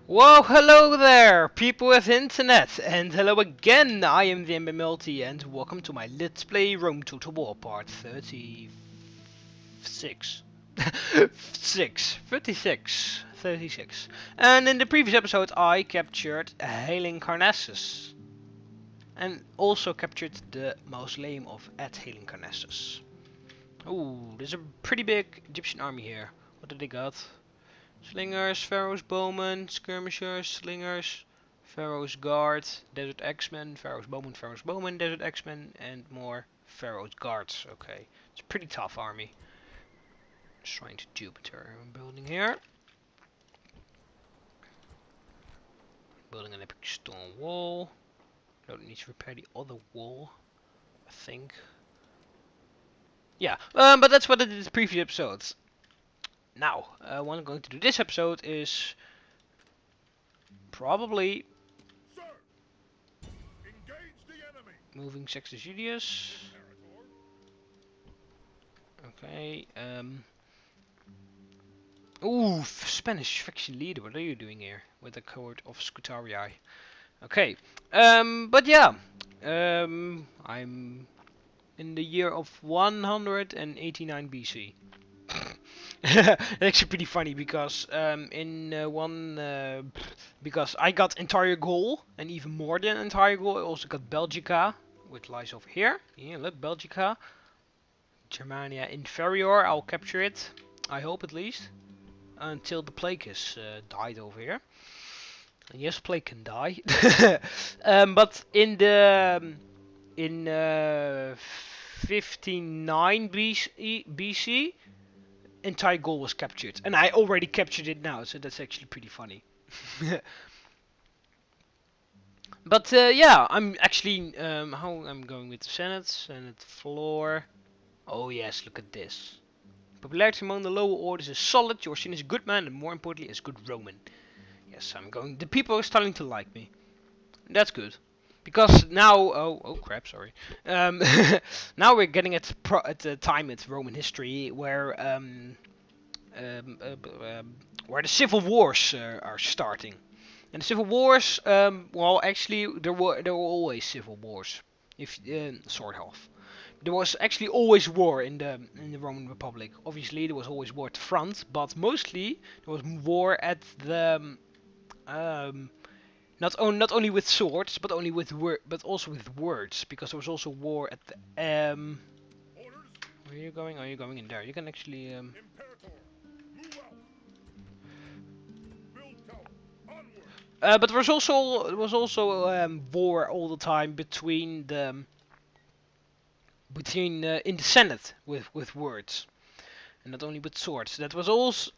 Whoa, hello there, people with internet, and hello again, I am TheMBmulti, and welcome to my Let's Play Rome Total War part 36. 36. And in the previous episode I captured Hailing Carnassus, and also captured the mausoleum of Hailing Carnassus. Ooh, there's a pretty big Egyptian army here. What do they got? Slingers, Pharaoh's Bowmen, Skirmishers, Slingers, Pharaoh's Guard, Desert X-Men, Pharaoh's Bowmen, Desert X-Men, and more Pharaoh's Guards. Okay, it's a pretty tough army. Shrine to Jupiter. I'm building here. Building an epic stone wall. Don't need to repair the other wall, I think. Yeah, but that's what I did in the previous episodes. Now, what I'm going to do this episode is probably moving Sextus Julius. Okay. Ooh, Spanish faction leader. What are you doing here with the court of Scutarii? Okay. But yeah. I'm in the year of 189 BC. Actually pretty funny because because I got entire Gaul, and even more than entire Gaul, I also got Belgica, which lies over here. Yeah, look, Belgica. Germania Inferior, I'll capture it. I hope at least. Until the plague has died over here. And yes, plague can die. But in 59 BC, entire Gaul was captured, and I already captured it now, so that's actually pretty funny. But yeah, I'm actually how I'm going with the Senate floor. Oh yes, look at this. Popularity among the lower orders is solid. You're seen as a good man, and more importantly, as a good Roman. Yes, I'm going. The people are starting to like me. That's good. Because now, oh crap, sorry. Now we're getting at a time in Roman history where the civil wars are starting. And the civil wars, well, actually, there were always civil wars, if sort of. There was actually always war in the Roman Republic. Obviously, there was always war at the front, but mostly there was war at the not only with swords, but also with words, because there was also war at the Where are you going? Are you going in there? You can actually but there was also war all the time between in the Senate with words, and not only with swords. That was also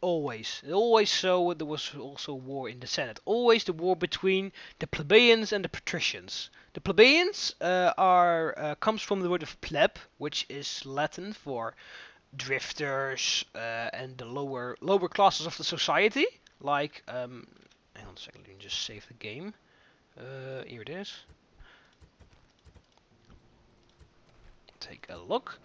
always so. There was also war in the Senate. Always the war between the Plebaians and the Patricians. The Plebaians comes from the word of pleb, which is Latin for drifters and the lower classes of the society. Like hang on a second, let me just save the game. Here it is. Take a look.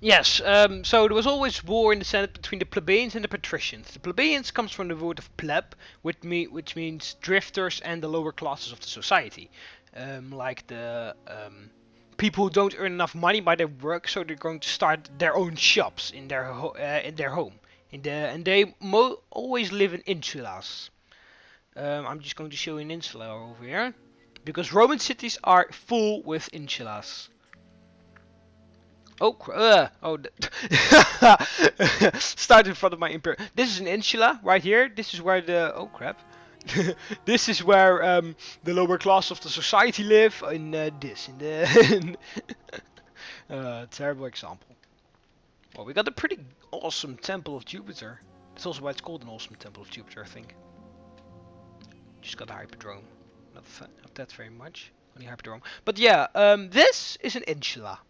Yes, so there was always war in the Senate between the plebeians and the patricians. The plebeians comes from the word of pleb, which means drifters and the lower classes of the society. Like the people who don't earn enough money by their work, so they're going to start their own shops in their home. And they always live in insulas. I'm just going to show you an insula over here, because Roman cities are full with insulas. Oh, start in front of my imperial. This is an insula right here. This is where oh crap. This is where the lower class of the society live. In the terrible example. Well, we got a pretty awesome Temple of Jupiter. That's also why it's called an awesome Temple of Jupiter, I think. Just got a hyperdrome. Not that very much. Only hyperdrome. But yeah, this is an insula.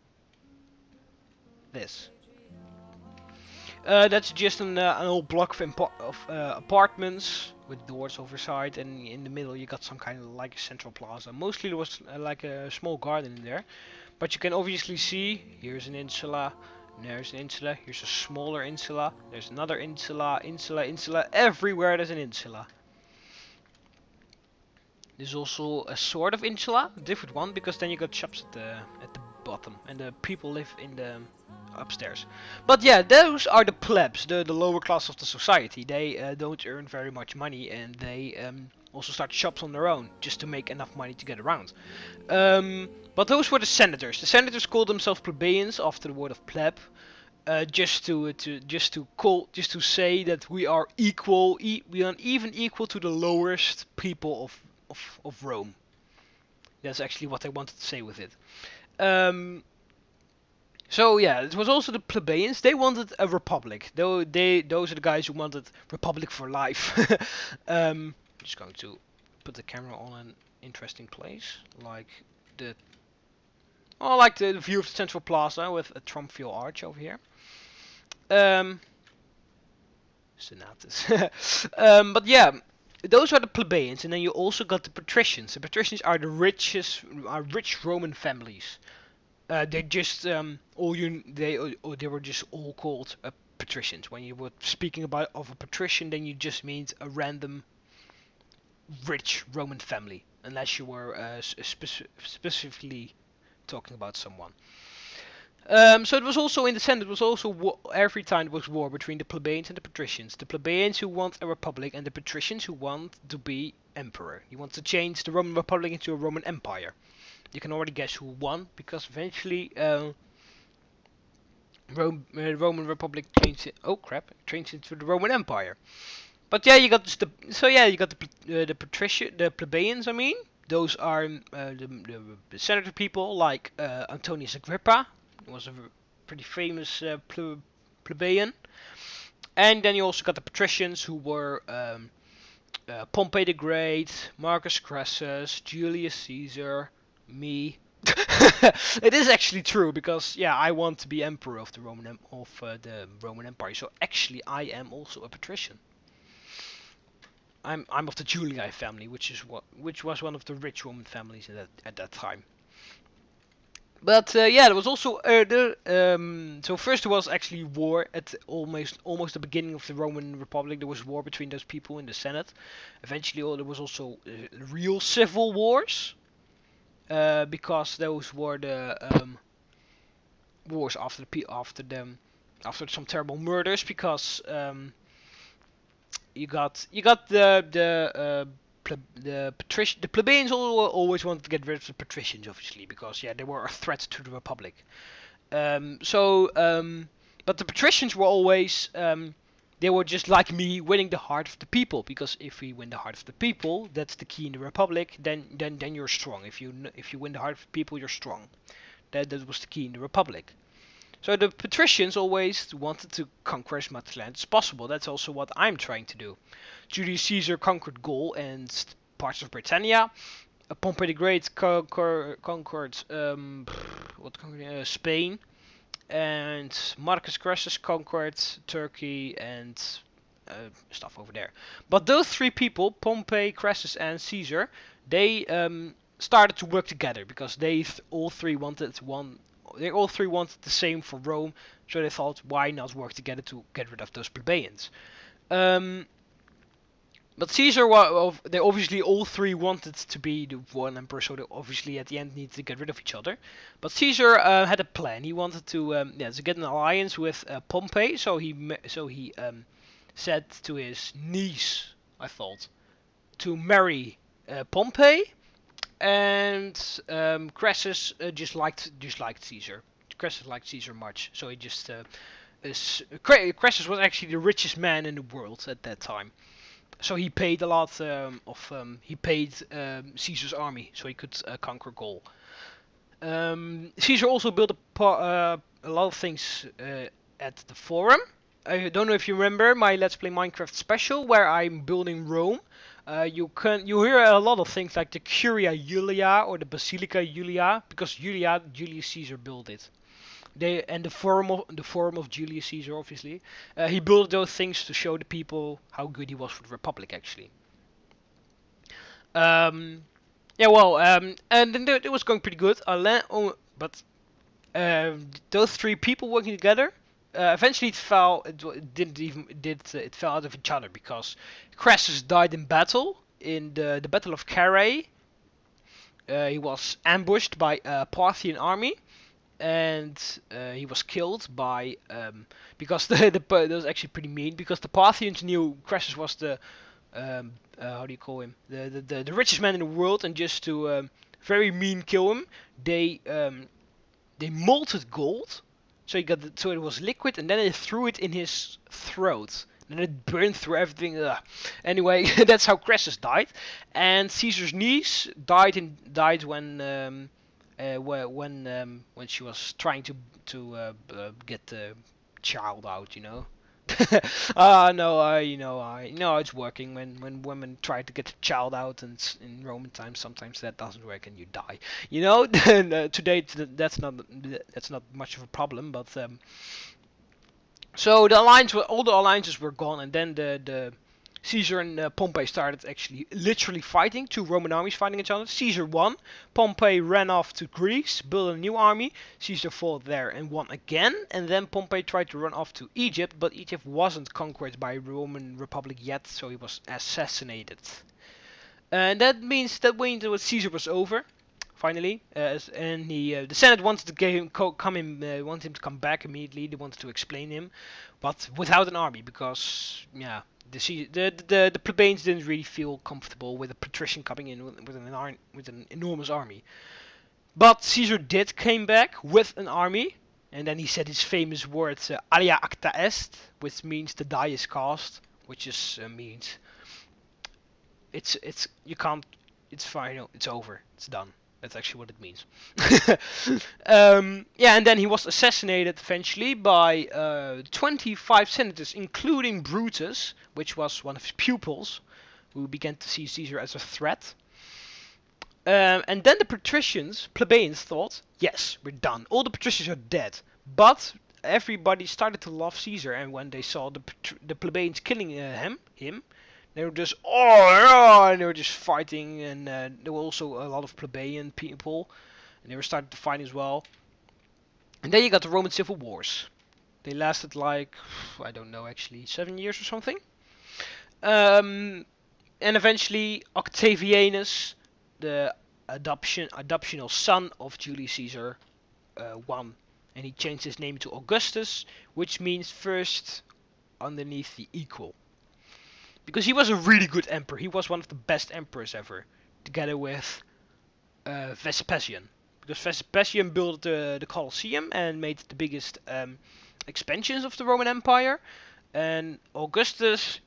This. That's just an old block of apartments with doors overside, and in the middle you got some kind of like a central plaza. Mostly there was like a small garden in there, but you can obviously see here's an insula, There's an insula. Here's a smaller insula. There's another insula. Insula. Everywhere there's an insula. There's also a sort of insula, a different one, because then you got shops at the bottom, and the people live in the upstairs. But yeah, those are the plebs, the lower class of the society. They don't earn very much money, and they also start shops on their own just to make enough money to get around. But those were the senators. The senators called themselves plebeians after the word of pleb. Just to say that we are equal, we are even equal to the lowest people of Rome. That's actually what I wanted to say with it. So yeah, it was also the plebeians. They wanted a republic. Those are the guys who wanted republic for life. Just going to put the camera on an interesting place, like the view of the central plaza with a triumphal arch over here. Senatus. But yeah, those are the plebeians, and then you also got the patricians. The patricians are the rich Roman families. They just they were just all called patricians. When you were speaking about of a patrician, then you just means a random rich Roman family, unless you were specifically talking about someone. So it was also in the Senate. It was also every time there was war between the plebeians and the patricians. The plebeians who want a republic, and the patricians who want to be emperor. You want to change the Roman Republic into a Roman Empire. You can already guess who won, because eventually Roman Republic changed it. Oh crap! Changed into the Roman Empire. But yeah, you got the plebeians. I mean, those are the senator people like Antonius Agrippa. He was a pretty famous plebeian. And then you also got the patricians, who were Pompey the Great, Marcus Crassus, Julius Caesar, me. It is actually true, because yeah, I want to be emperor of the Roman Empire. So actually, I am also a patrician. I'm of the Julii family, which was one of the rich Roman families at that time. But yeah, there was also so first there was actually war at almost the beginning of the Roman Republic. There was war between those people in the Senate. Eventually, there was also real civil wars, because those were the wars after some terrible murders. Because you got the plebeians always wanted to get rid of the patricians, obviously, because yeah, they were a threat to the republic. But the patricians were always they were just like me, winning the heart of the people, because if we win the heart of the people, that's the key in the republic. Then you're strong. If you win the heart of the people, you're strong. That was the key in the republic. So the patricians always wanted to conquer as much land as possible. That's also what I'm trying to do. Julius Caesar conquered Gaul and parts of Britannia. Pompey the Great conquered Spain, and Marcus Crassus conquered Turkey and stuff over there. But those three people, Pompey, Crassus, and Caesar, they started to work together, because all three wanted the same for Rome, so they thought, why not work together to get rid of those plebeians? But Caesar, they obviously all three wanted to be the one emperor, so they obviously at the end needed to get rid of each other. But Caesar had a plan. He wanted to get an alliance with Pompey, so he said to his niece, I thought, to marry Pompey. And Crassus just liked Caesar. Crassus liked Caesar much, so he just Crassus was actually the richest man in the world at that time. So he paid a lot Caesar's army, so he could conquer Gaul. Caesar also built a lot of things at the Forum. I don't know if you remember my Let's Play Minecraft special, where I'm building Rome. You hear a lot of things like the Curia Julia or the Basilica Julia, because Julius Caesar built it. The Forum of Julius Caesar, obviously. He built those things to show the people how good he was for the Republic, actually. And then it was going pretty good. But those three people working together. Eventually, it fell. It fell out of each other because Crassus died in battle in the Battle of Carrhae. He was ambushed by a Parthian army, and he was killed by because that was actually pretty mean because the Parthians knew Crassus was the how do you call him, the richest man in the world, and just to very mean kill him, they malted gold, so so it was liquid, and then they threw it in his throat. And it burned through everything. Ugh. Anyway, that's how Crassus died. And Caesar's niece died when she was trying to get the child out. You know. No, I know it's working when women try to get the child out, and in Roman times sometimes that doesn't work and you die. You know, today that's not much of a problem, but so all the alliances were gone, and then the Caesar and Pompey started actually literally fighting, two Roman armies fighting each other. Caesar won. Pompey ran off to Greece, built a new army. Caesar fought there and won again. And then Pompey tried to run off to Egypt, but Egypt wasn't conquered by Roman Republic yet, so he was assassinated. And that means that Caesar was over. Finally, and the Senate wanted to wanted him to come back immediately. They wanted to explain him, but without an army, because the plebeians didn't really feel comfortable with a patrician coming in with an enormous army. But Caesar came back with an army, and then he said his famous words, "Alia acta est," which means the die is cast, which is means it's you can't, it's final, it's over, it's done. That's actually what it means. Yeah, and then he was assassinated eventually by 25 senators, including Brutus, which was one of his pupils, who began to see Caesar as a threat. And then the Patricians, Plebaians, thought, yes, we're done. All the Patricians are dead. But everybody started to love Caesar, and when they saw the Plebeians killing him, they were just, and they were just fighting, and there were also a lot of plebeian people, and they were starting to fight as well. And then you got the Roman civil wars. They lasted like, I don't know actually, 7 years or something. And eventually Octavianus, the adoptional son of Julius Caesar, won. And he changed his name to Augustus, which means first underneath the equal. Because he was a really good emperor. He was one of the best emperors ever, together with Vespasian. Because Vespasian built the Colosseum and made the biggest expansions of the Roman Empire. And Augustus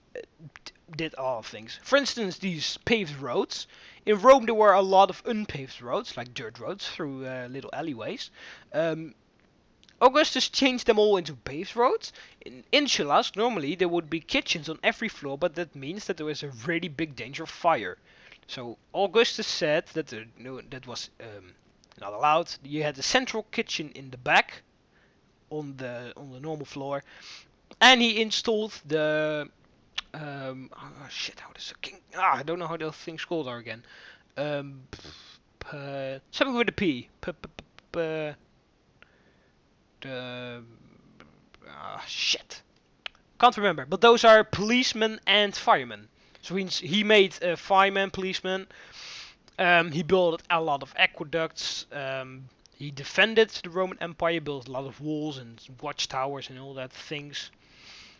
did a lot of things. For instance, these paved roads. In Rome there were a lot of unpaved roads, like dirt roads through little alleyways. Augustus changed them all into paved roads. In insulas, normally there would be kitchens on every floor, but that means that there was a really big danger of fire. So Augustus said that that was not allowed. You had a central kitchen in the back, on the normal floor, and he installed the how does a king? I don't know how those things called are again. Something with a P. Shit. Can't remember. But those are policemen and firemen. So he made firemen, policemen. He built a lot of aqueducts. He defended the Roman Empire, built a lot of walls and watchtowers and all that things.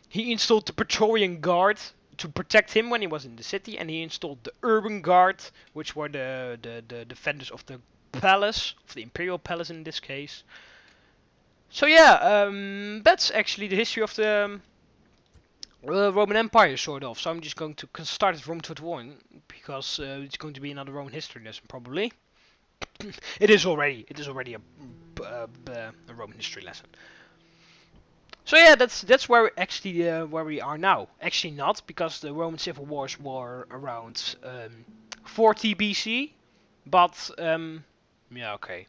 He installed the Praetorian Guard to protect him when he was in the city, and he installed the Urban Guard, which were the defenders of the palace, of the imperial palace in this case. So yeah, that's actually the history of the Roman Empire, sort of. So I'm just going to start at Rome 21, because it's going to be another Roman history lesson, probably. It is already a Roman history lesson. So yeah, that's where where we are now. Actually not, because the Roman civil wars were around 40 BC, but yeah, okay.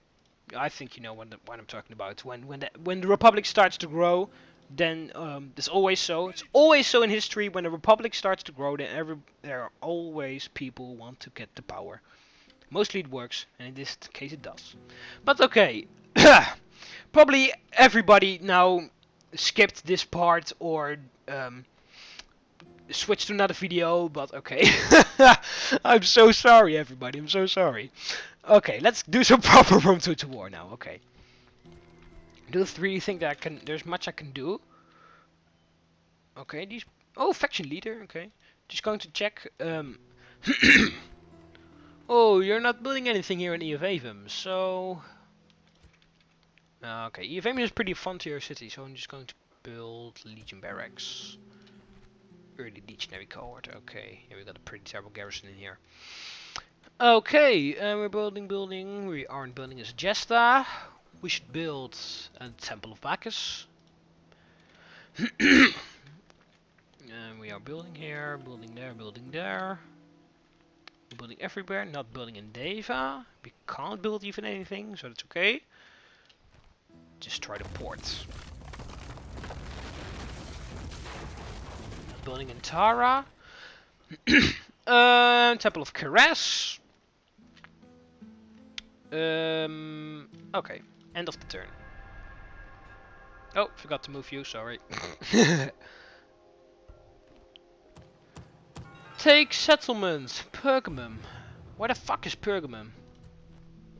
I think you know what I'm talking about. When the Republic starts to grow, then it's always so. It's always so in history. When the Republic starts to grow, then there are always people who want to get the power. Mostly it works, and in this case it does. But okay, Probably everybody now skipped this part or switched to another video, but okay. I'm so sorry, everybody. I'm so sorry. Okay, let's do some proper Rome 2 to war now. Okay. Do you really think that there's much I can do? Okay, these. Oh, faction leader. Okay, just going to check. Oh, you're not building anything here in Eavavum, so. Okay, Eavavum is a pretty frontier city, so I'm just going to build Legion barracks. Early legionary cohort. Okay, here we got a pretty terrible garrison in here. Okay, we're building. We aren't building as Jesta. We should build a Temple of Bacchus. And we are building here, building there, building there. We're building everywhere, not building in Deva. We can't build even anything, so that's okay. Just try the port. Building in Tara. Temple of Keres. Okay, end of the turn. Oh, forgot to move you, sorry. Take settlement, Pergamum. Where the fuck is Pergamum?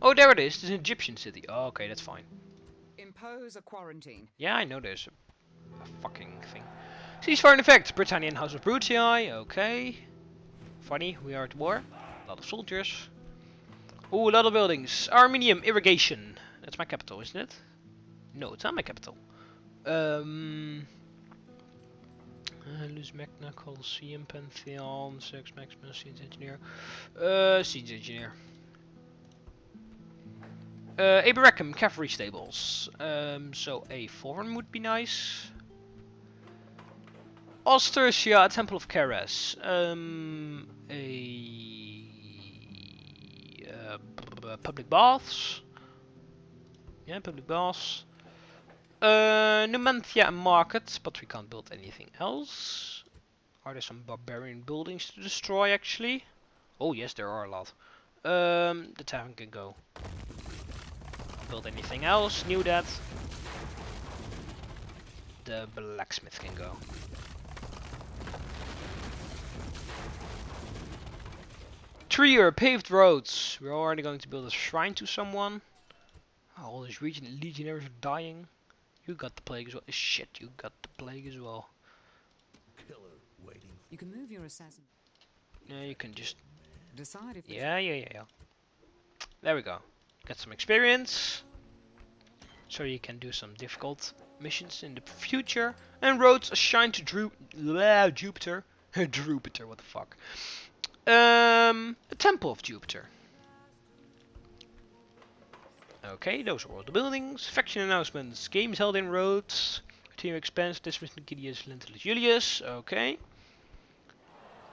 Oh, there it is. It's an Egyptian city. Oh, okay, that's fine. Impose a quarantine. Yeah, I know there's a fucking thing. Ceasefire in effect. Britannia and House of Brutii. Okay. Funny, we are at war. A lot of soldiers. Ooh, a lot of buildings. Armenium irrigation. That's my capital, isn't it? No, it's not my capital. Luz Magna, Colosseum, Pantheon, Sex Maximus, Siege Engineer. Siege Engineer. Aberrackham, Cavalry Stables. So a foreign would be nice. Ostertia, Temple of Keres. Public baths. Yeah, public baths. Numantia and market, but we can't build anything else. Are there some barbarian buildings to destroy actually? Oh yes, there are a lot. The tavern can go. Build anything else? Knew that. The blacksmith can go. Trier, paved roads. We're already going to build a shrine to someone. Oh, all these legionaries are dying. You got the plague as well. Shit, you got the plague as well. Killer waiting. You can move your assassin. Yeah, you can just decide if. Yeah. There we go. Get some experience. So you can do some difficult missions in the future. And roads shine to Jupiter. Jupiter, what the fuck? The Temple of Jupiter. Okay, those are all the buildings. Faction announcements. Games held in Rhodes. Team expands. Dismiss Manius Julius. Okay.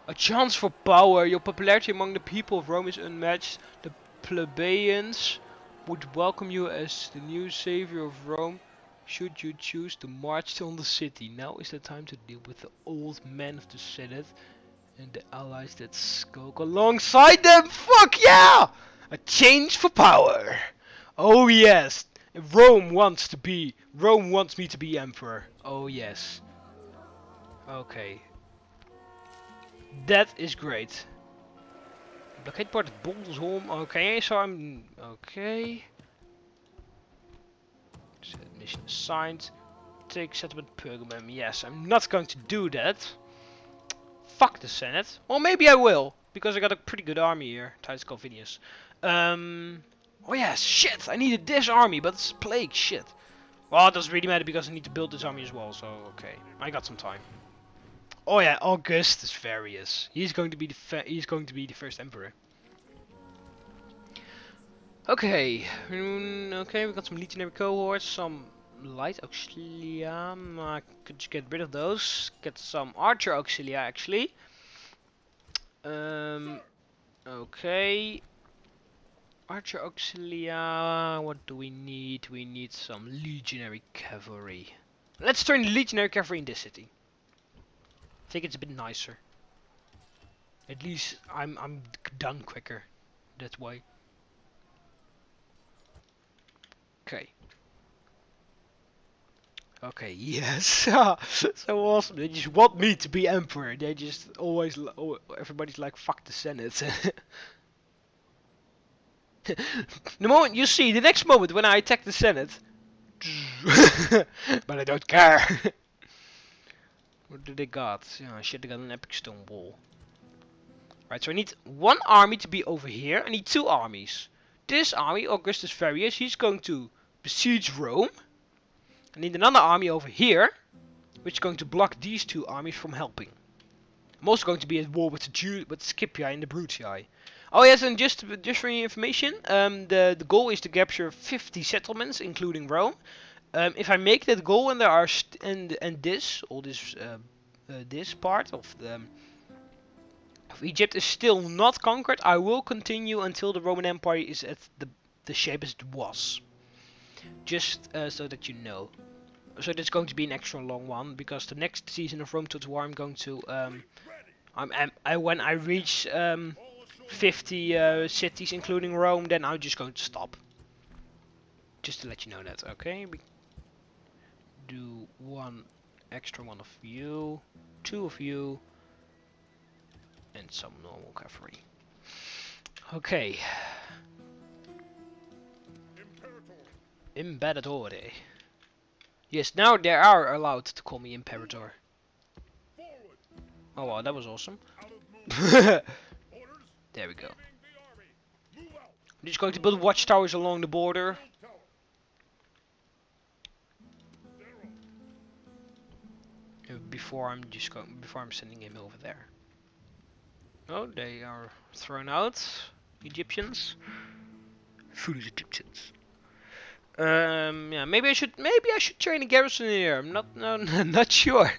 A chance for power. Your popularity among the people of Rome is unmatched. The Plebaians would welcome you as the new savior of Rome should you choose to march on the city. Now is the time to deal with the old men of the Senate and the allies that skulk alongside them. Fuck yeah! A change for power. Oh yes, Rome wants me to be emperor. Oh yes. Okay. That is great. Blockade port at Bondelsholm. Okay, so I'm okay. Mission assigned. Take settlement Pergamum. Yes, I'm not going to do that. Fuck the Senate. Or maybe I will, because I got a pretty good army here. Titus Calvinius. Oh yeah, shit! I needed this army, but it's plague shit. Well, it doesn't really matter because I need to build this army as well, so okay. I got some time. Oh yeah, Augustus Varius. He's going to be the first emperor. Okay. Okay, we got some legionary cohorts, some light auxilia. I could just get rid of those. Get some archer auxilia actually. Okay. Archer auxilia, what do we need? We need some legionary cavalry. Let's turn the legionary cavalry in this city. I think it's a bit nicer. At least I'm done quicker that way. Okay. Okay, yes. So awesome. They just want me to be emperor. They just always, everybody's like, fuck the Senate. The moment you see, the next moment when I attack the Senate, but I don't care. What do they got? Yeah, shit, they got an epic stone wall. Right, so I need one army to be over here. I need two armies. This army, Augustus Varius, he's going to besiege Rome. I need another army over here, which is going to block these two armies from helping. I'm also going to be at war with the Scipii and the Brutii. Oh yes, and just for your information, the goal is to capture 50 settlements, including Rome. If I make that goal and there are this part of Egypt is still not conquered, I will continue until the Roman Empire is at the shape as it was. Just so that you know. So that's going to be an extra long one, because the next season of Rome Total War I'm going to when I reach 50 cities including Rome, then I'm just going to stop. Just to let you know that, okay? We do one extra one of you, two of you, and some normal cavalry. Okay. Imperatore. Yes, now they are allowed to call me Imperator. Oh wow, that was awesome. There we go. I'm just going to build watchtowers along the border. Before I'm sending him over there. Oh, they are thrown out. Egyptians. Foolish Egyptians. Yeah, maybe I should train a garrison here. I'm not sure.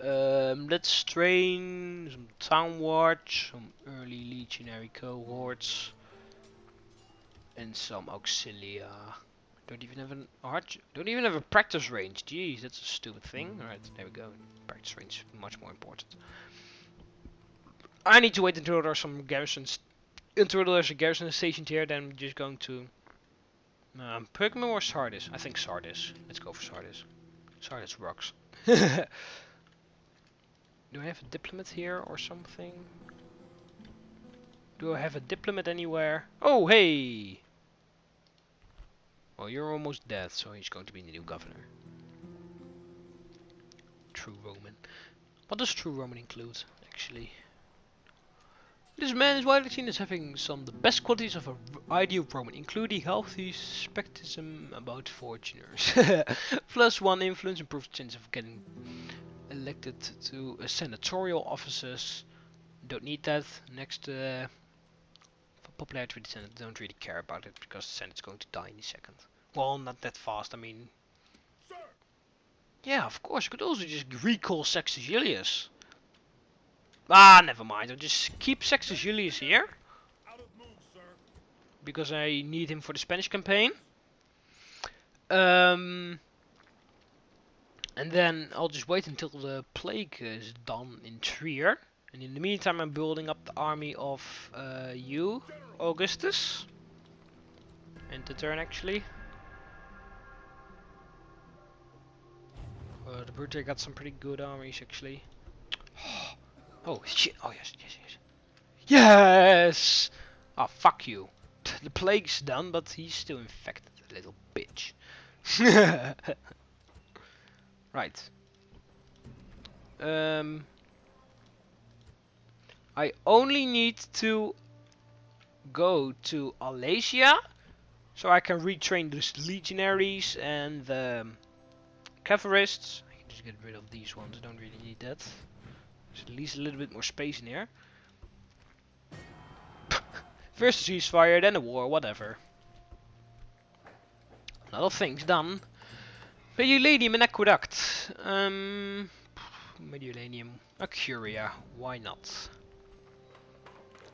Let's train some town watch, some early legionary cohorts, and some auxilia. Don't even have a practice range. Jeez, that's a stupid thing. Alright, there we go. Practice range is much more important. I need to wait until there's some garrisons. Until there's a garrison stationed here, then I'm just going to Pergamum or Sardis? I think Sardis. Let's go for Sardis. Sardis rocks. Do I have a diplomat here or something? Do I have a diplomat anywhere? Oh, hey! Well, you're almost dead, so he's going to be the new governor. True Roman. What does true Roman include, actually? This man is widely seen as having some of the best qualities of an ideal Roman, including healthy skepticism about fortuners. +1 influence, improved chance of getting elected to senatorial offices. Don't need that. Next, for popularity with the Senate, don't really care about it because the Senate's going to die in a second. Well, not that fast. I mean, yeah, of course. I could also just recall Sextus Julius. Ah, never mind. I'll just keep Sextus Julius here. Because I need him for the Spanish campaign. And then I'll just wait until the plague is done in Trier. And in the meantime I'm building up the army of you, Augustus. And the turn actually. The Brutii got some pretty good armies actually. Oh shit! Oh yes, yes, yes. Yes! Oh fuck you. The plague's done, but he's still infected, little bitch. Right. I only need to go to Alasia, so I can retrain the legionaries and the cavalrists. I can just get rid of these ones. I don't really need that. There's at least a little bit more space in here. First a ceasefire, then a war, whatever. A lot of things done. Mediolanum and Aqueduct. Mediolanum. A Curia. Why not?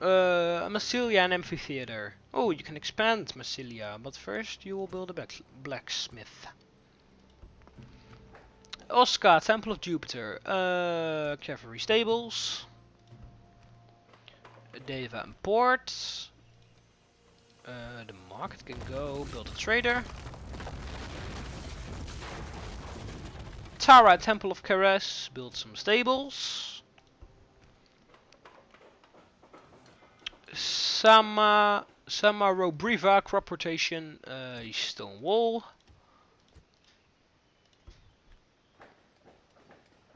Massilia and Amphitheater. Oh, you can expand Massilia, but first you will build a blacksmith. Oscar, Temple of Jupiter. Cavalry Stables. Deva and Port. The market can go. Build a trader. Tara, Temple of Keres, build some stables. Sama Robriva, crop rotation, stone wall.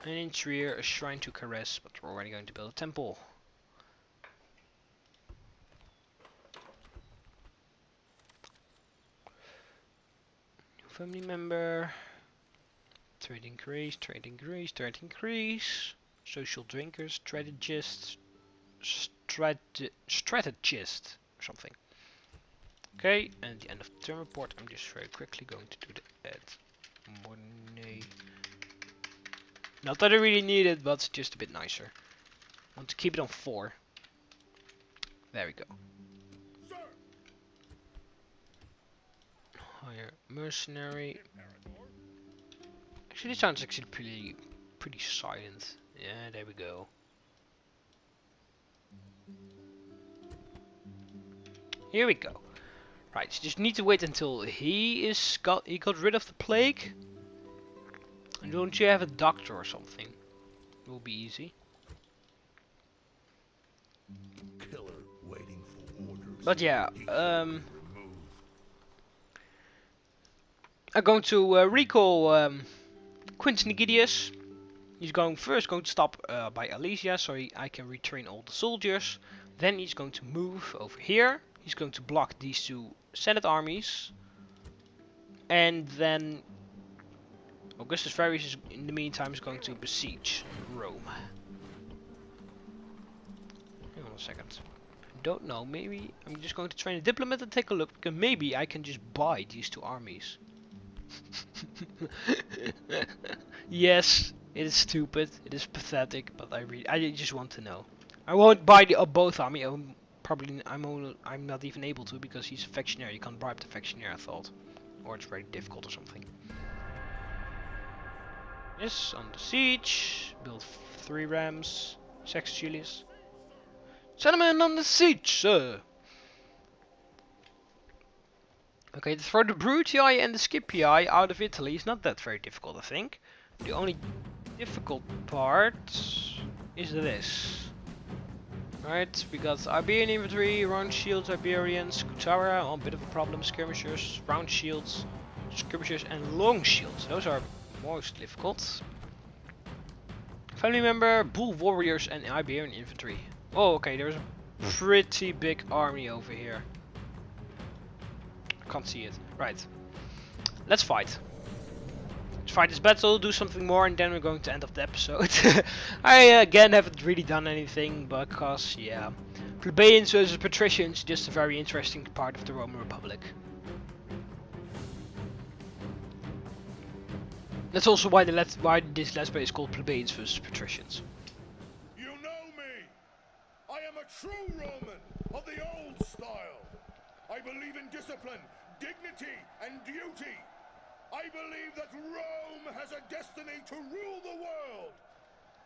An interior, a shrine to Keres, but we're already going to build a temple. New family member. Trade increase, trade increase, trade increase. Social drinkers, strategist, strategist, or something. Okay, and at the end of the term report, I'm just very quickly going to do the add money. Not that I really need it, but it's just a bit nicer. I want to keep it on 4. There we go. Hire mercenary. Actually, this sounds actually pretty silent. Yeah, there we go. Here we go. Right, so just need to wait until he got rid of the plague. And don't you have a doctor or something? It will be easy. Killer waiting for orders. But yeah, I'm going to recall Quintus Nigidius. He's first going to stop by Alesia, so I can retrain all the soldiers. Then he's going to move over here. He's going to block these 2 Senate armies. And then Augustus Varius is, in the meantime, is going to besiege Rome. Hang on a second. I don't know, maybe I'm just going to train a diplomat and take a look, because maybe I can just buy these 2 armies. Yes, it is stupid, it is pathetic, but I just want to know. I won't buy both army. I'm not even able to, because he's a factionary. You can't bribe the factionary, I thought, or it's very difficult or something. Yes, under siege. Build 3 rams. Sextus Julius. Gentlemen, on the siege, sir. Okay, to throw the Brutii and the Scipii out of Italy is not that very difficult, I think. The only difficult part is this. Right, we got Iberian infantry, round shields, Iberians, Kutara, a bit of a problem, skirmishers, round shields, skirmishers and long shields. Those are most difficult. Family member, bull warriors and Iberian infantry. Oh, okay, there's a pretty big army over here. I can't see it. Right. Let's fight. Let's fight this battle, do something more, and then we're going to end off the episode. I again haven't really done anything because, yeah. Plebaians versus Patricians, just a very interesting part of the Roman Republic. That's also why this Let's Play is called Plebaians versus Patricians. You know me. I am a true Roman of the old style. I believe in discipline, dignity, and duty. I believe that Rome has a destiny to rule the world.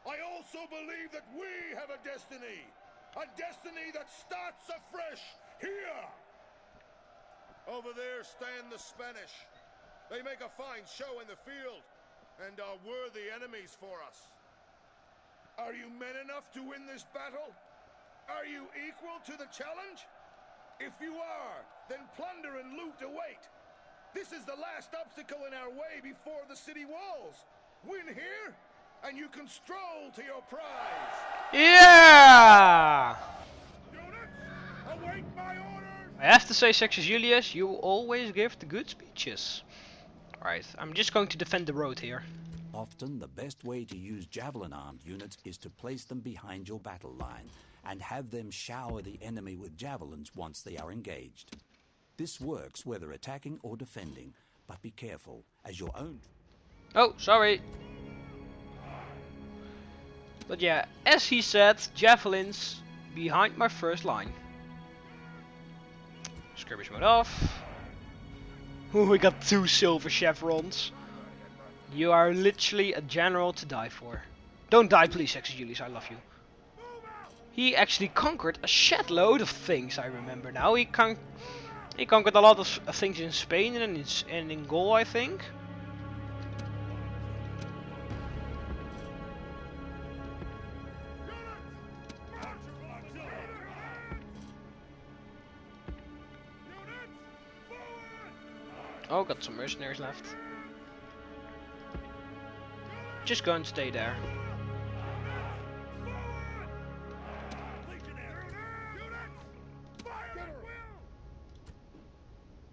I also believe that we have a destiny that starts afresh here. Over there stand the Spanish. They make a fine show in the field and are worthy enemies for us. Are you men enough to win this battle? Are you equal to the challenge? If you are, then plunder and loot await. This is the last obstacle in our way before the city walls. Win here, and you can stroll to your prize. Yeah! Units, await my orders. I have to say, Sextus Julius, you always give the good speeches. Right, I'm just going to defend the road here. Often the best way to use javelin-armed units is to place them behind your battle line and have them shower the enemy with javelins once they are engaged. This works whether attacking or defending, but be careful, as your own... Oh, sorry. But yeah, as he said, javelins behind my first line. Skirmish mode off. Ooh, we got 2 silver chevrons. You are literally a general to die for. Don't die please, Sextus Julius, I love you. He actually conquered a shed load of things, I remember now. He conquered a lot of things in Spain and in Gaul, I think. Oh, got some mercenaries left. Just go and stay there.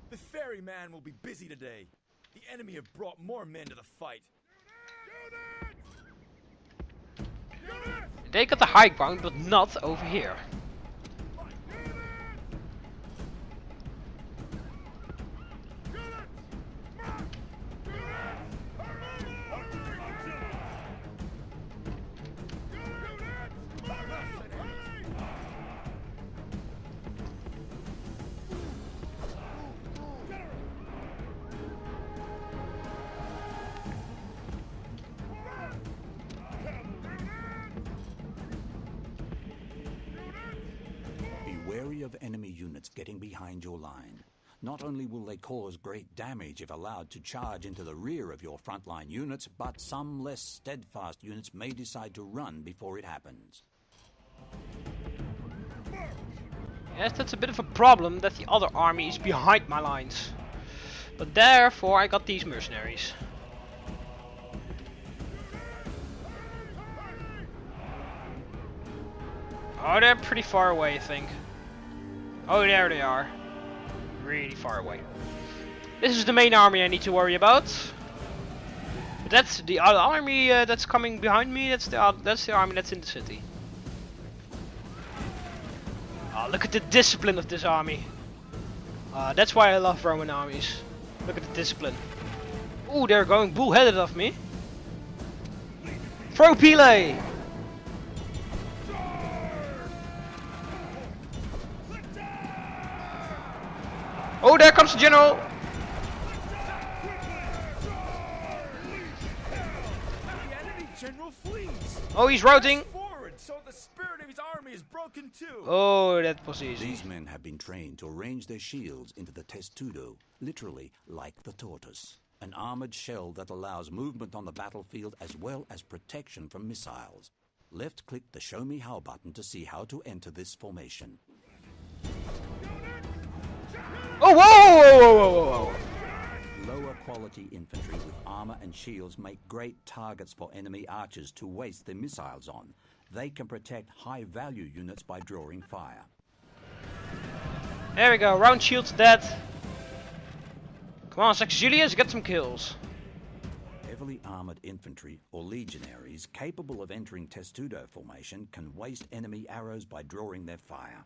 The ferryman will be busy today. The enemy have brought more men to the fight. They got the high ground, but not over here. Wary of enemy units getting behind your line. Not only will they cause great damage if allowed to charge into the rear of your frontline units, but some less steadfast units may decide to run before it happens. Yes, that's a bit of a problem that the other army is behind my lines. But therefore I got these mercenaries. Oh, they're pretty far away, I think. Oh, there they are. Really far away. This is the main army I need to worry about. But that's the other army that's coming behind me. That's the army that's in the city. Oh, look at the discipline of this army. That's why I love Roman armies. Look at the discipline. Ooh, they're going bullheaded off me. Throw Pile! Oh, there comes the general! The enemy general flees. Oh, he's routing! Forward, so the spirit of his army is broken too. Oh, that was easy. These men have been trained to arrange their shields into the testudo, literally like the tortoise. An armored shell that allows movement on the battlefield as well as protection from missiles. Left-click the Show Me How button to see how to enter this formation. Oh, whoa, whoa, whoa, whoa, whoa, whoa. Lower quality infantry with armor and shields make great targets for enemy archers to waste their missiles on. They can protect high-value units by drawing fire. There we go, round shield's dead. Come on, Sextus Julius, get some kills. Heavily armored infantry or legionaries capable of entering testudo formation can waste enemy arrows by drawing their fire.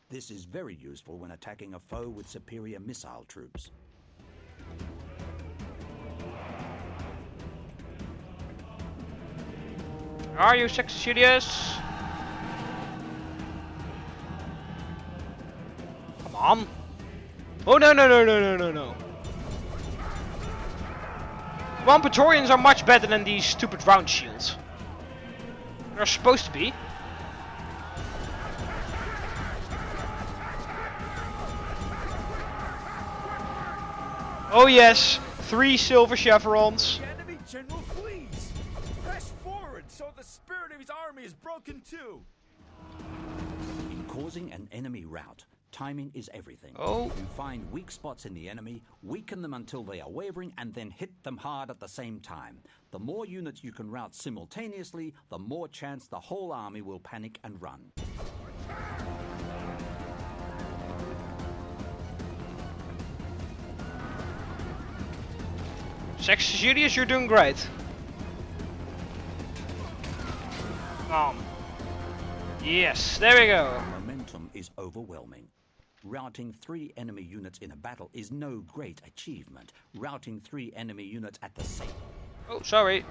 This is very useful when attacking a foe with superior missile troops. Are you Sextus Julius? Come on. Oh, no, no, no, no, no, no, no. Come on, Praetorians are much better than these stupid round shields. They're supposed to be. Oh yes, 3 silver chevrons. The enemy general flees. Press forward, so the spirit of his army is broken too. In causing an enemy rout, timing is everything. Oh. You find weak spots in the enemy, weaken them until they are wavering, and then hit them hard at the same time. The more units you can rout simultaneously, the more chance the whole army will panic and run. Sextus Julius, you're doing great. Yes, there we go. Momentum is overwhelming. Routing 3 enemy units in a battle is no great achievement. Routing 3 enemy units at the same... Oh, sorry.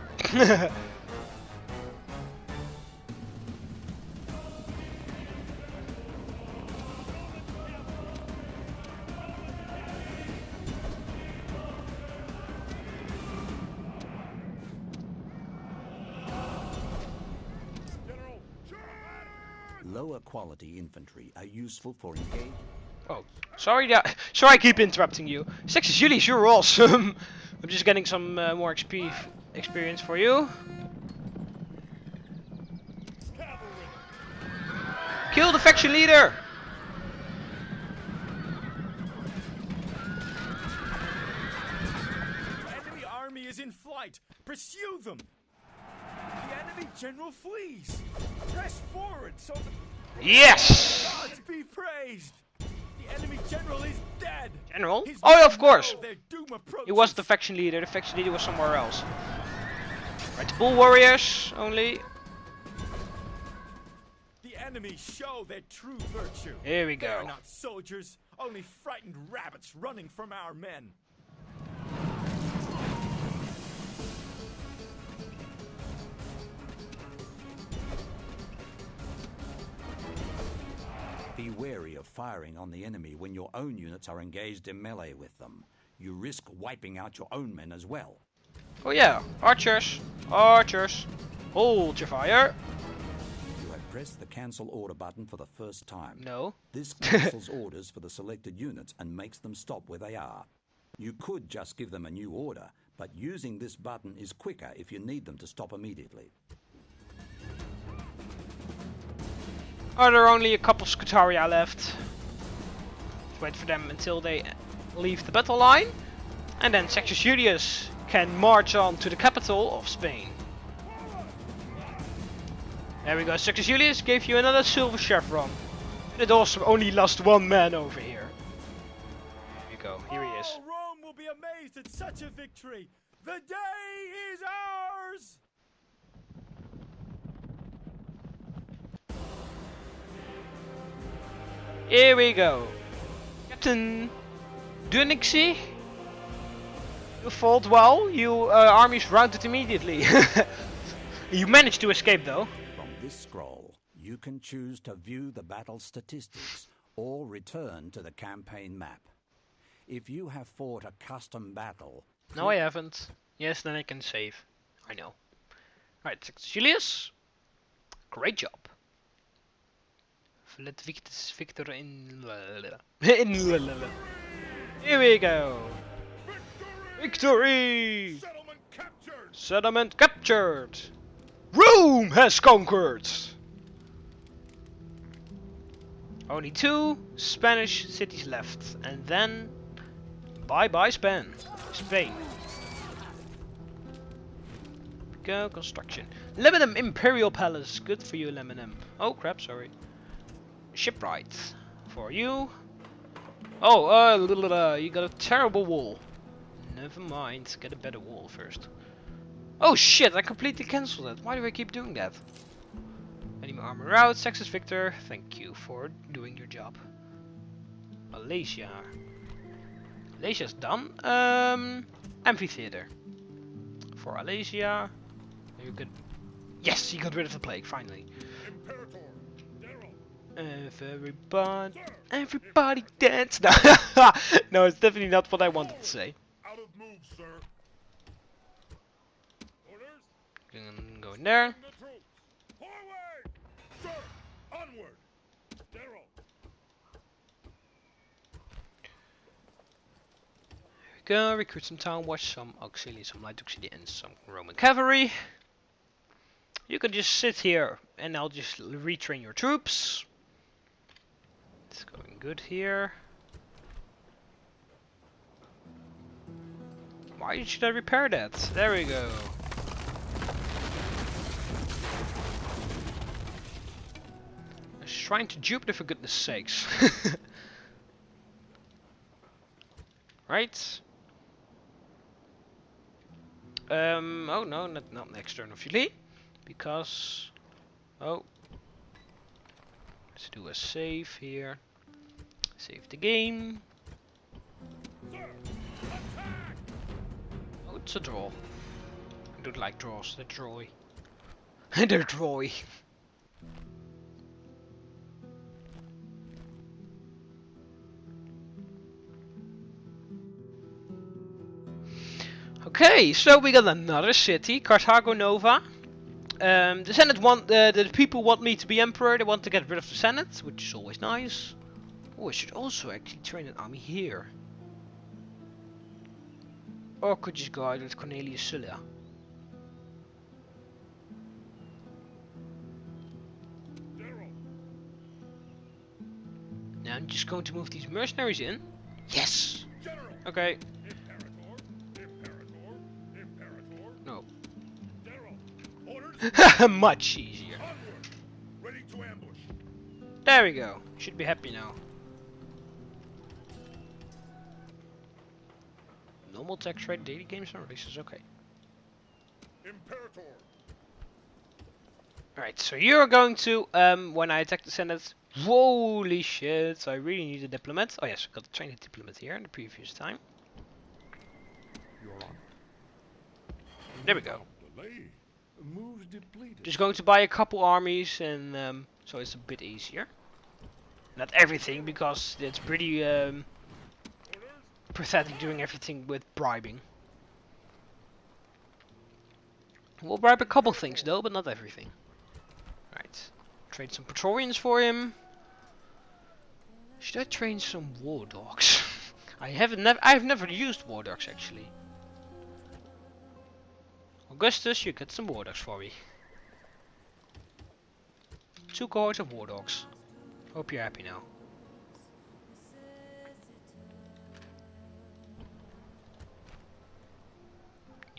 Lower quality infantry are useful for engaging. Oh, sorry, sorry I keep interrupting you. Sextus Julius, you're awesome. I'm just getting some more experience for you. Kill the faction leader! them. The enemy general flees. Press forward so the Yes! gods be praised. The enemy general is dead. General? His Oh, men of course. know their doom approaches. He was the faction leader. The faction leader was somewhere else. Right, the bull warriors only. The enemy show their true virtue. Here we They are go. not soldiers, only frightened rabbits running from our men. Be wary of firing on the enemy when your own units are engaged in melee with them. You risk wiping out your own men as well. Oh yeah, archers. Archers. Hold your fire. You have pressed the cancel order button for the first time. No. This cancels orders for the selected units and makes them stop where they are. You could just give them a new order, but using this button is quicker if you need them to stop immediately. Are there only a couple Scutaria left? Let's wait for them until they leave the battle line. And then Sextus Julius can march on to the capital of Spain. There we go, Sextus Julius gave you another silver chevron. And it also only lost one man over here. Here you go, here he is. Oh, Rome will be amazed at such a victory. The day is ours. Here we go. Captain Dunixie. You fought well, your armies routed immediately. You managed to escape though. From this scroll, you can choose to view the battle statistics or return to the campaign map. If you have fought a custom battle... No, I haven't. Yes, then I can save. I know. Right, Sextus Julius. Great job. Let Victor in. Here we go. Victory! Settlement captured! Settlement captured. Rome has conquered. Only 2 Spanish cities left, and then bye bye Spain. Go construction. Lebanon Imperial Palace. Good for you, Lebanon. Oh crap, sorry. Shipwright for you. Oh, you got a terrible wall. Never mind, get a better wall first. Oh shit, I completely cancelled it. Why do I keep doing that? Enemy armor out, Sextus Victor. Thank you for doing your job. Malaysia. Malaysia's done. Amphitheater. For Malaysia. You could. Yes, you got rid of the plague finally. Everybody dance. No, no, it's definitely not what I wanted to say. Out of move, sir. Orders? Go in there. The troops. Forward! Sir, onward. General. Here we go. Recruit some town watch, some auxiliary, some light auxiliary, and some Roman cavalry. You can just sit here, and I'll just retrain your troops. It's going good here. Why should I repair that? There we go. A shrine to Jupiter, for goodness sakes. Right. Oh no, not an external Julii. Because... Oh. Let's do a save here. Save the game. Oh, it's a draw. I don't like draws, they're drawy. They're drawy. Okay, so we got another city, Carthago Nova. The Senate want the people want me to be emperor. They want to get rid of the Senate, which is always nice. Oh, I should also actually train an army here. Or could just go out with Cornelius Sulla. Now I'm just going to move these mercenaries in. Yes. General. Okay. Imperator. No. Much easier. Onward! Ready to ambush. There we go. Should be happy now. Normal tax rate, daily games and races, okay. Imperator. Alright, so you're going to, when I attack the Senate, holy shit, I really need a diplomat. Oh yes, I got a trained diplomat here in the previous time. Your Honor. There we go. Delay. Moves depleted. Just going to buy a couple armies and so it's a bit easier. Not everything, because it's pretty pathetic doing everything with bribing. We'll bribe a couple things though, but not everything. Right. Trade some Praetorians for him. Should I train some war dogs? I've never used war dogs actually. Augustus, you get some war dogs for me. 2 cohorts of war dogs. Hope you're happy now.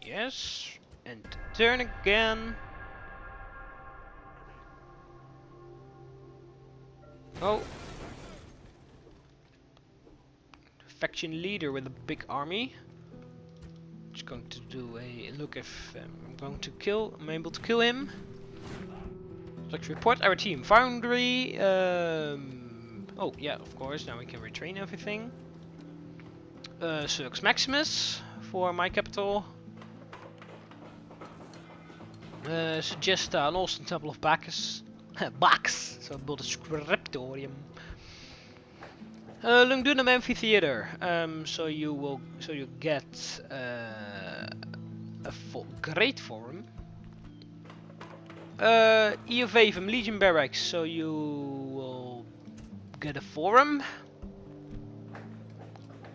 Yes, and turn again. Oh. Faction leader with a big army. Just going to do a look if I'm able to kill him. Let's report our team. Foundry. Oh yeah, of course. Now we can retrain everything. Circus Maximus for my capital. Suggest an Austin Temple of Bacchus. Bacchus. So build a scriptorium. Lungdunum Amphitheater. So you get a great forum. Eovavum Legion Barracks. So you will get a forum.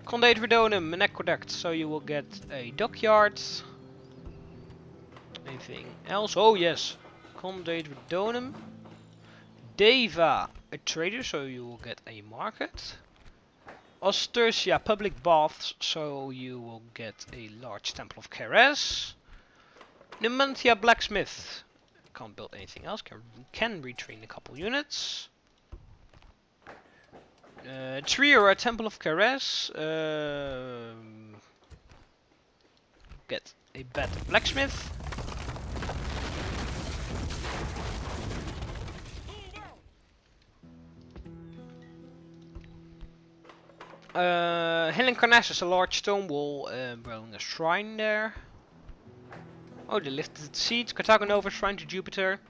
Condate Redonum, an aqueduct. So you will get a dockyard. Anything else? Oh yes, Condate Redonum. Deva, a trader. So you will get a market. Ostersia, public baths, so you will get a large temple of Ceres. Numantia, blacksmith. Can't build anything else, can retrain a couple units. Trier, a temple of Ceres. Get a better blacksmith. Helen Carnassus, a large stone wall, building a shrine there. Oh, they lifted the seat. Carthago Nova, shrine to Jupiter.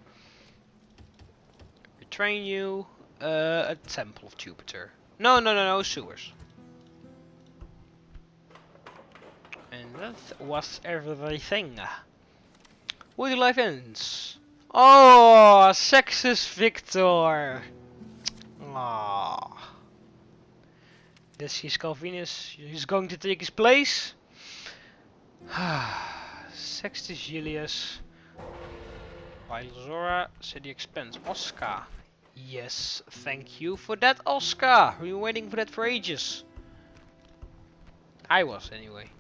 Retrain you. A temple of Jupiter. No, sewers. And that was everything. Would your life ends? Oh, Sextus Victor. Ah. This is Calvinus. He's going to take his place. Sextus Julius. Zora said the expense. Oscar. Yes, thank you for that, Oscar. We were waiting for that for ages. I was anyway.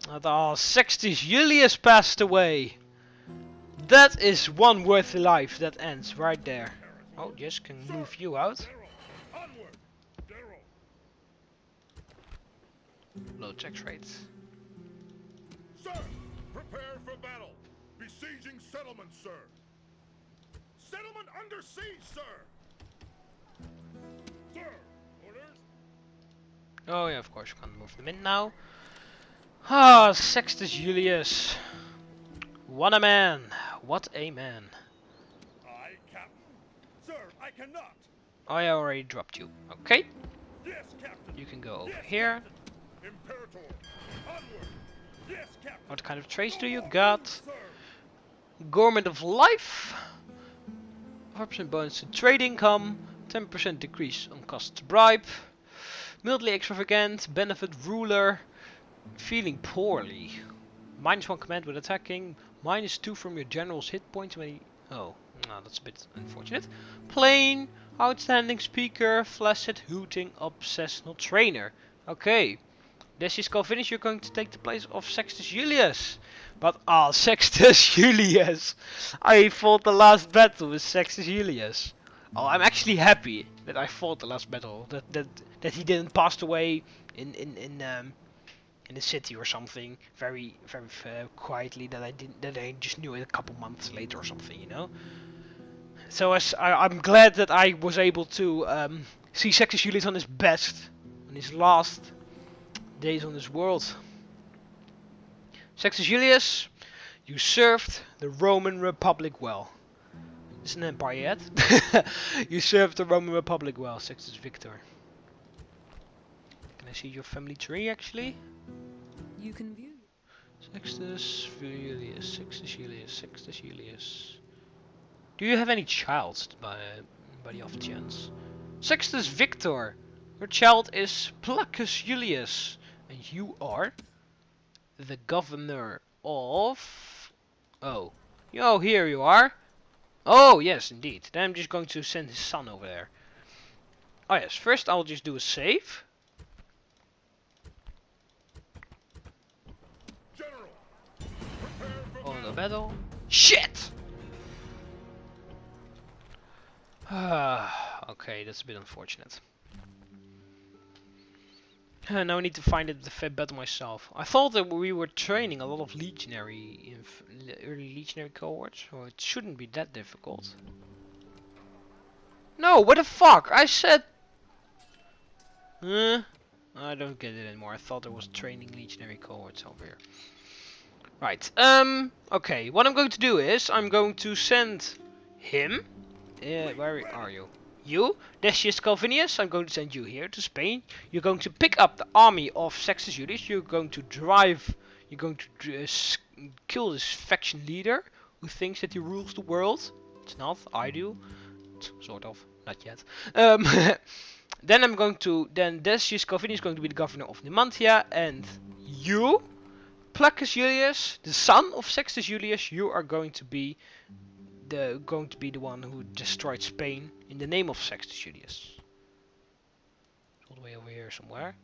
Oh, Sextus Julius passed away. That is one worthy life that ends right there. Oh, yes, can move you out. Low tax rates. Sir, prepare for battle. Besieging settlement, sir. Settlement under siege, sir. Sir, orders. Oh yeah, of course you can't move them in now. Ah, Sextus Julius. What a man. What a man. Aye, Captain. Sir, I cannot. I already dropped you. Okay. Yes, Captain. You can go over Yes, here. Captain. Imperator. Onward. Yes, Captain. What kind of traits do you got? Sir. Government of Life. 4% bonus to trade income. 10% decrease on cost to bribe. Mildly extravagant. Benefit ruler. Feeling poorly. -1 command when attacking. -2 from your general's hit points when he... Oh, no, that's a bit unfortunate. Plain. Outstanding speaker. Flaccid, hooting, obsessional trainer. Okay. Decius Calvinus, you're going to take the place of Sextus Julius. But Sextus Julius! I fought the last battle with Sextus Julius. Oh, I'm actually happy that I fought the last battle. That he didn't pass away in the city or something. Very quietly. That I just knew it a couple months later or something. You know. So I'm glad that I was able to see Sextus Julius on his best, on his last days on this world. Sextus Julius, you served the Roman Republic well. It's an empire yet. You served the Roman Republic well, Sextus Victor. Can I see your family tree actually? You can view. Sextus Julius, Sextus Julius, Sextus Julius. Do you have any child by the off chance? Sextus Victor, your child is Plebeians Julius, and you are the governor of... Oh, here you are. Oh, yes, indeed. Then I'm just going to send his son over there. Oh, yes. First, I'll just do a save. General, prepare for On the battle. Shit! Okay, that's a bit unfortunate. Now I need to find the battle myself. I thought that we were training a lot of legionary early legionary cohorts, so it shouldn't be that difficult. No, what the fuck? I said. I don't get it anymore. I thought there was training legionary cohorts over here. Right. Okay. What I'm going to do is I'm going to send him. Where are you? You, Decius Calvinus, I'm going to send you here to Spain. You're going to pick up the army of Sextus Julius. You're going to kill this faction leader who thinks that he rules the world. It's not, I do. Sort of, not yet. Then Decius Calvinus is going to be the governor of Numantia, and you, Plebeians Julius, the son of Sextus Julius, you are going to be the one who destroyed Spain in the name of Sextus Julius. All the way over here somewhere.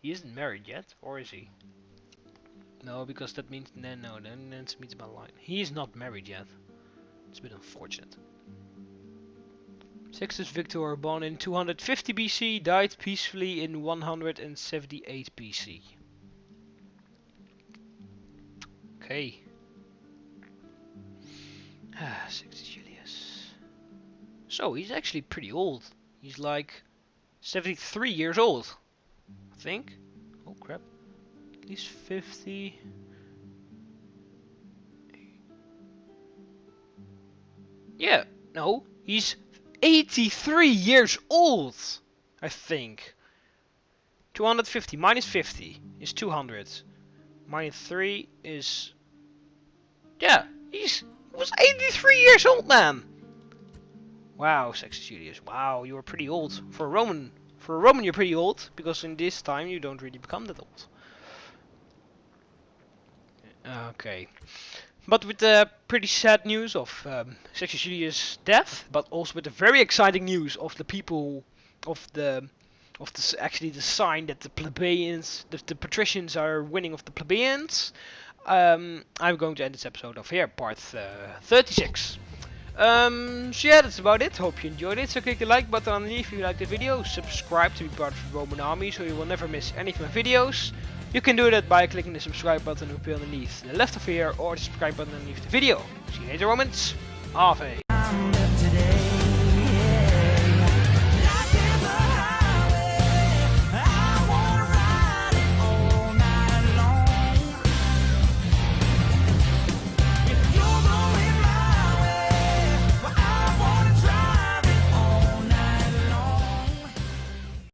He isn't married yet, or is he? No, because that means then it means my line. He is not married yet. It's a bit unfortunate. Sextus Victor, born in 250 BC, died peacefully in 178 BC. Okay. Sextus Julius. So he's actually pretty old. He's like 73 years old, I think. Oh crap. At least 50. Yeah, no, he's 83 years old, I think. 250 minus 50 is 200. Minus 3 is... Yeah, he was 83 years old, man. Wow, Sextus Julius. Wow, you are pretty old. For a Roman, you're pretty old, because in this time you don't really become that old. Okay. But with the pretty sad news of Sextus Julius' death, but also with the very exciting news of the people actually the sign that the Plebaians, the Patricians are winning of the Plebaians. I'm going to end this episode off here, part 36. So yeah, that's about it. Hope you enjoyed it. So click the like button underneath if you liked the video. Subscribe to be part of the Roman army so you will never miss any of my videos. You can do that by clicking the subscribe button underneath the left of here, or the subscribe button underneath the video. See you later, Romans. Ave.